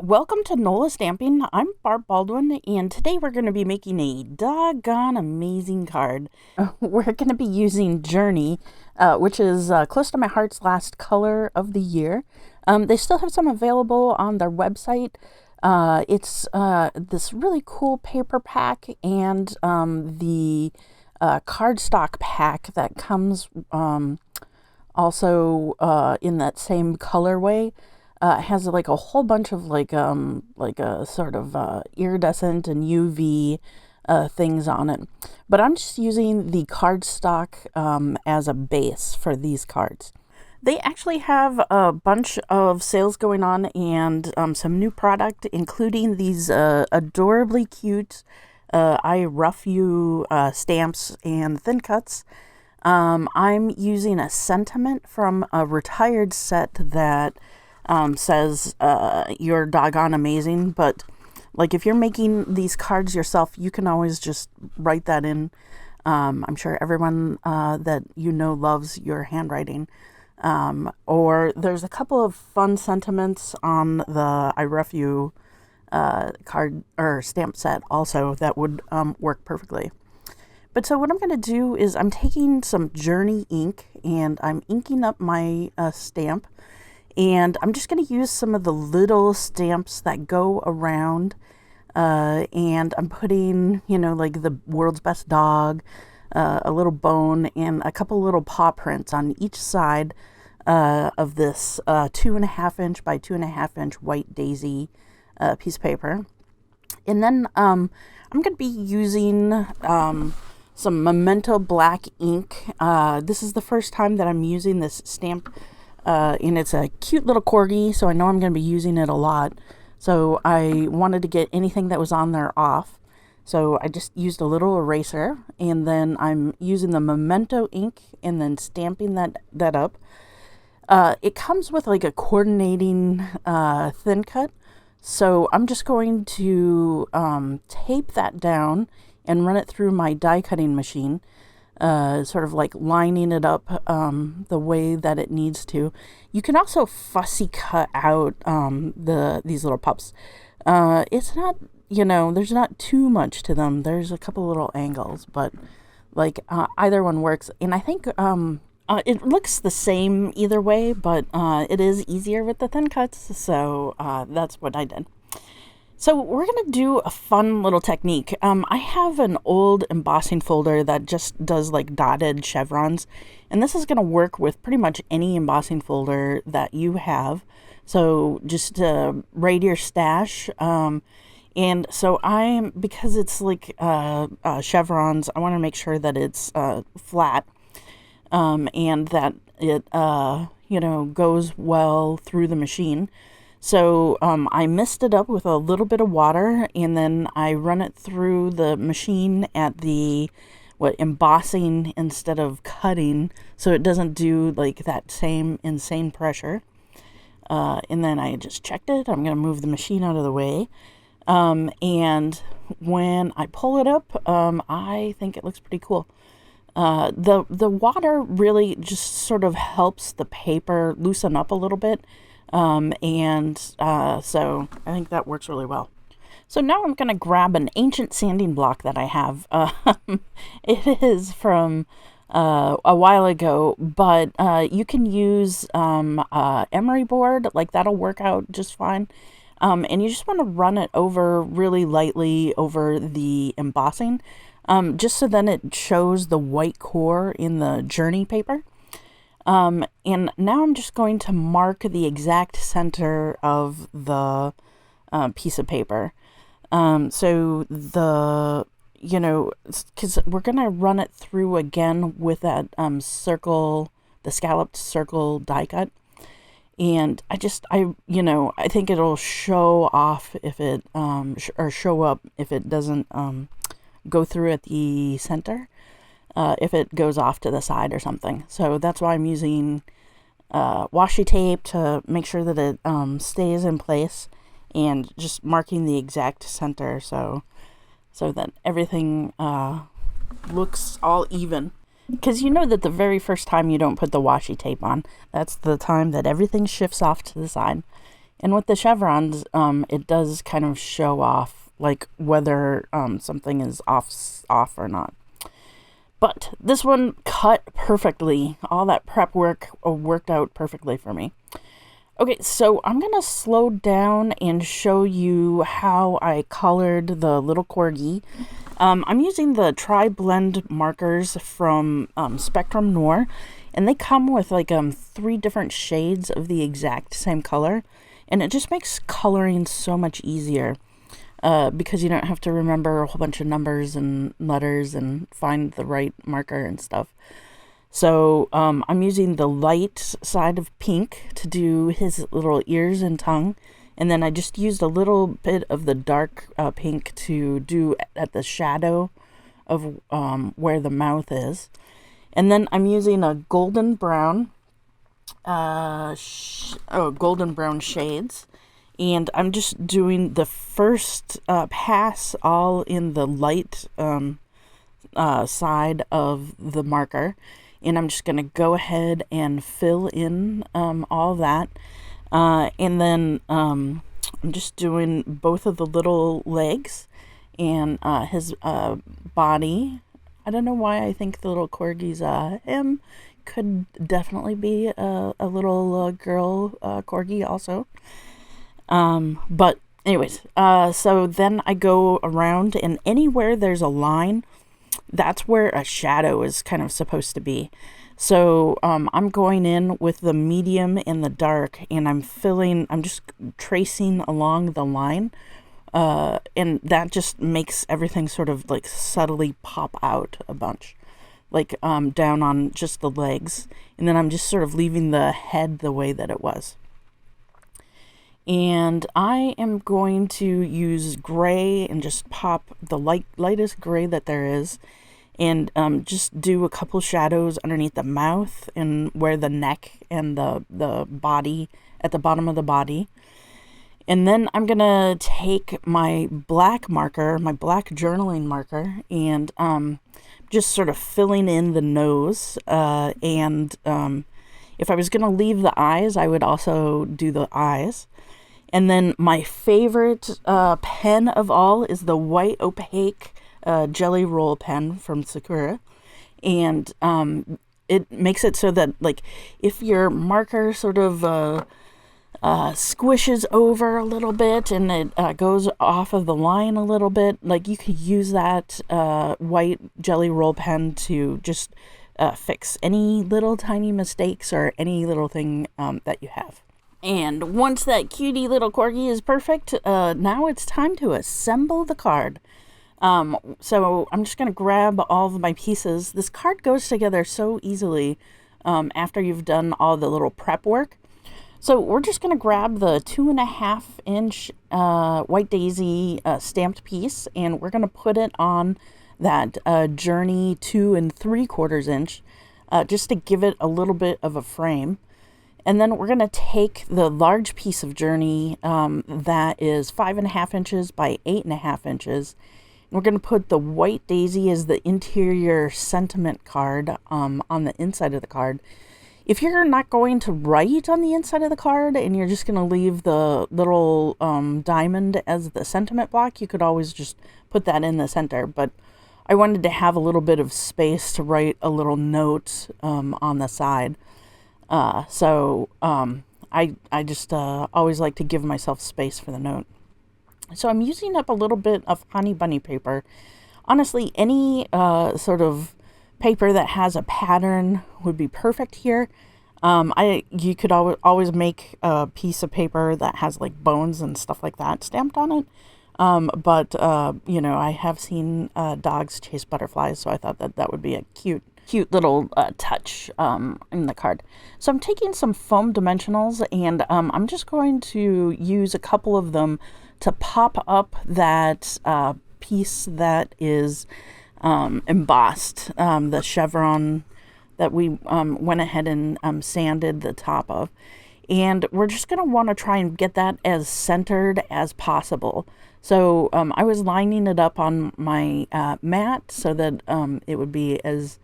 Welcome to NOLA Stamping. I'm Barb Baldwin, and today we're going to be making a doggone amazing card. We're going to be using Journey, which is close to my heart's last color of the year. They still have some available on their website. It's this really cool paper pack and the cardstock pack that comes also in that same colorway. Has like a whole bunch of like a sort of iridescent and UV things on it. But I'm just using the cardstock as a base for these cards. They actually have a bunch of sales going on and some new product, including these adorably cute I Ruff You stamps and thin cuts. I'm using a sentiment from a retired set that says you're doggone amazing, but like if you're making these cards yourself, you can always just write that in. I'm sure everyone that you know loves your handwriting. Or there's a couple of fun sentiments on the I Ruff You card or stamp set also that would work perfectly. But so what I'm going to do is I'm taking some Journey ink and I'm inking up my stamp. And I'm just going to use some of the little stamps that go around. And I'm putting, like the world's best dog, a little bone, and a couple little paw prints on each side of this 2.5 inch by 2.5 inch white daisy piece of paper. And then I'm going to be using some Memento black ink. This is the first time that I'm using this stamp. And it's a cute little Corgi, so I know I'm going to be using it a lot. So I wanted to get anything that was on there off. So I just used a little eraser, and then I'm using the Memento ink and then stamping that up. It comes with like a coordinating thin cut. So I'm just going to tape that down and run it through my die cutting machine. Sort of like lining it up the way that it needs to. You can also fussy cut out these little pups. It's not, there's not too much to them. There's a couple little angles, but like either one works. And I think it looks the same either way, but it is easier with the thin cuts. So that's what I did. So we're going to do a fun little technique. I have an old embossing folder that just does like dotted chevrons. And this is going to work with pretty much any embossing folder that you have. So just raid your stash. And so because it's like chevrons, I want to make sure that it's flat. And that it, goes well through the machine. So I mixed it up with a little bit of water, and then I run it through the machine at the embossing instead of cutting, so it doesn't do like that same insane pressure. And then I just checked it. I'm going to move the machine out of the way. And when I pull it up, I think it looks pretty cool. The water really just sort of helps the paper loosen up a little bit. So I think that works really well. So now I'm going to grab an ancient sanding block that I have. It is from a while ago, but you can use emery board, like that'll work out just fine. And you just want to run it over really lightly over the embossing, just so then it shows the white core in the Journey paper. And now I'm just going to mark the exact center of the piece of paper. So because we're going to run it through again with that the scalloped circle die cut. And I think it'll show off if it, or show up if it doesn't go through at the center. If it goes off to the side or something. So that's why I'm using washi tape to make sure that it stays in place, and just marking the exact center so that everything looks all even. Because that the very first time you don't put the washi tape on, that's the time that everything shifts off to the side. And with the chevrons, it does kind of show off like whether something is off or not. But this one cut perfectly. All that prep work worked out perfectly for me. Okay, so I'm going to slow down and show you how I colored the little Corgi. I'm using the tri-blend markers from Spectrum Noir, and they come with like 3 different shades of the exact same color, and it just makes coloring so much easier because you don't have to remember a whole bunch of numbers and letters and find the right marker and stuff. So I'm using the light side of pink to do his little ears and tongue. And then I just used a little bit of the dark pink to do at the shadow of where the mouth is. And then I'm using a golden brown, golden brown shades. And I'm just doing the first pass all in the light side of the marker. And I'm just going to go ahead and fill in all that. And then I'm just doing both of the little legs and his body. I don't know why I think the little Corgi's him could definitely be a little girl Corgi also. But anyways, so then I go around, and anywhere there's a line, that's where a shadow is kind of supposed to be. So I'm going in with the medium and the dark, and I'm just tracing along the line, and that just makes everything sort of like subtly pop out a bunch, like down on just the legs, and then I'm just sort of leaving the head the way that it was. And I am going to use gray and just pop the lightest gray that there is, and just do a couple shadows underneath the mouth and where the neck and the body, at the bottom of the body. And then I'm going to take my black marker, my black journaling marker, and just sort of filling in the nose. And if I was going to leave the eyes, I would also do the eyes. And then my favorite pen of all is the white opaque jelly roll pen from Sakura. And it makes it so that, like, if your marker sort of squishes over a little bit and it goes off of the line a little bit, like, you could use that white jelly roll pen to just fix any little tiny mistakes or any little thing that you have. And once that cutie little Corgi is perfect, now it's time to assemble the card. So I'm just going to grab all of my pieces. This card goes together so easily after you've done all the little prep work. So we're just going to grab the 2.5 inch White Daisy stamped piece, and we're going to put it on that Journey 2 3/4 inch just to give it a little bit of a frame. And then we're going to take the large piece of Journey that is 5.5 inches by 8.5 inches. And we're going to put the White Daisy as the interior sentiment card on the inside of the card. If you're not going to write on the inside of the card and you're just going to leave the little diamond as the sentiment block, you could always just put that in the center. But I wanted to have a little bit of space to write a little note on the side. So I just always like to give myself space for the note. So I'm using up a little bit of honey bunny paper. Honestly, any sort of paper that has a pattern would be perfect here. You could always make a piece of paper that has like bones and stuff like that stamped on it. But I have seen dogs chase butterflies, so I thought that would be a cute little touch in the card. So I'm taking some foam dimensionals, and I'm just going to use a couple of them to pop up that piece that is embossed, the chevron that we went ahead and sanded the top of. And we're just going to want to try and get that as centered as possible. So I was lining it up on my mat so that it would be as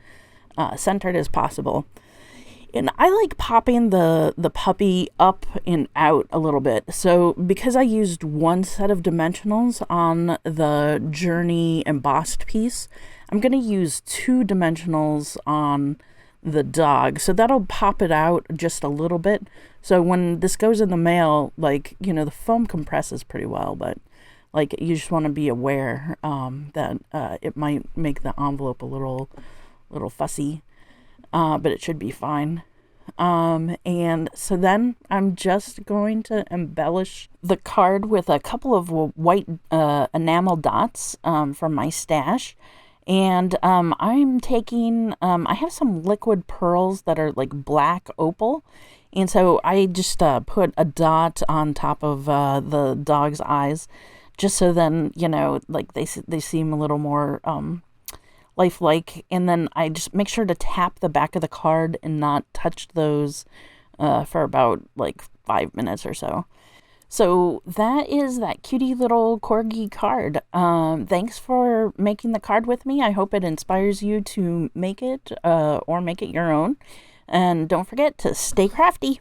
centered as possible. And I like popping the puppy up and out a little bit. So because I used one set of dimensionals on the Journey embossed piece, I'm going to use 2 dimensionals on the dog. So that'll pop it out just a little bit. So when this goes in the mail, like, you know, the foam compresses pretty well, but like you just want to be aware that it might make the envelope a little fussy. But it should be fine. And so then I'm just going to embellish the card with a couple of white enamel dots from my stash. And I'm taking, I have some liquid pearls that are like black opal. And so I just put a dot on top of the dog's eyes, just so then, you know, like they seem a little more lifelike. And then I just make sure to tap the back of the card and not touch those for about like 5 minutes or so. So that is that cutie little corgi card. Thanks for making the card with me. I hope it inspires you to make it or make it your own. And don't forget to stay crafty.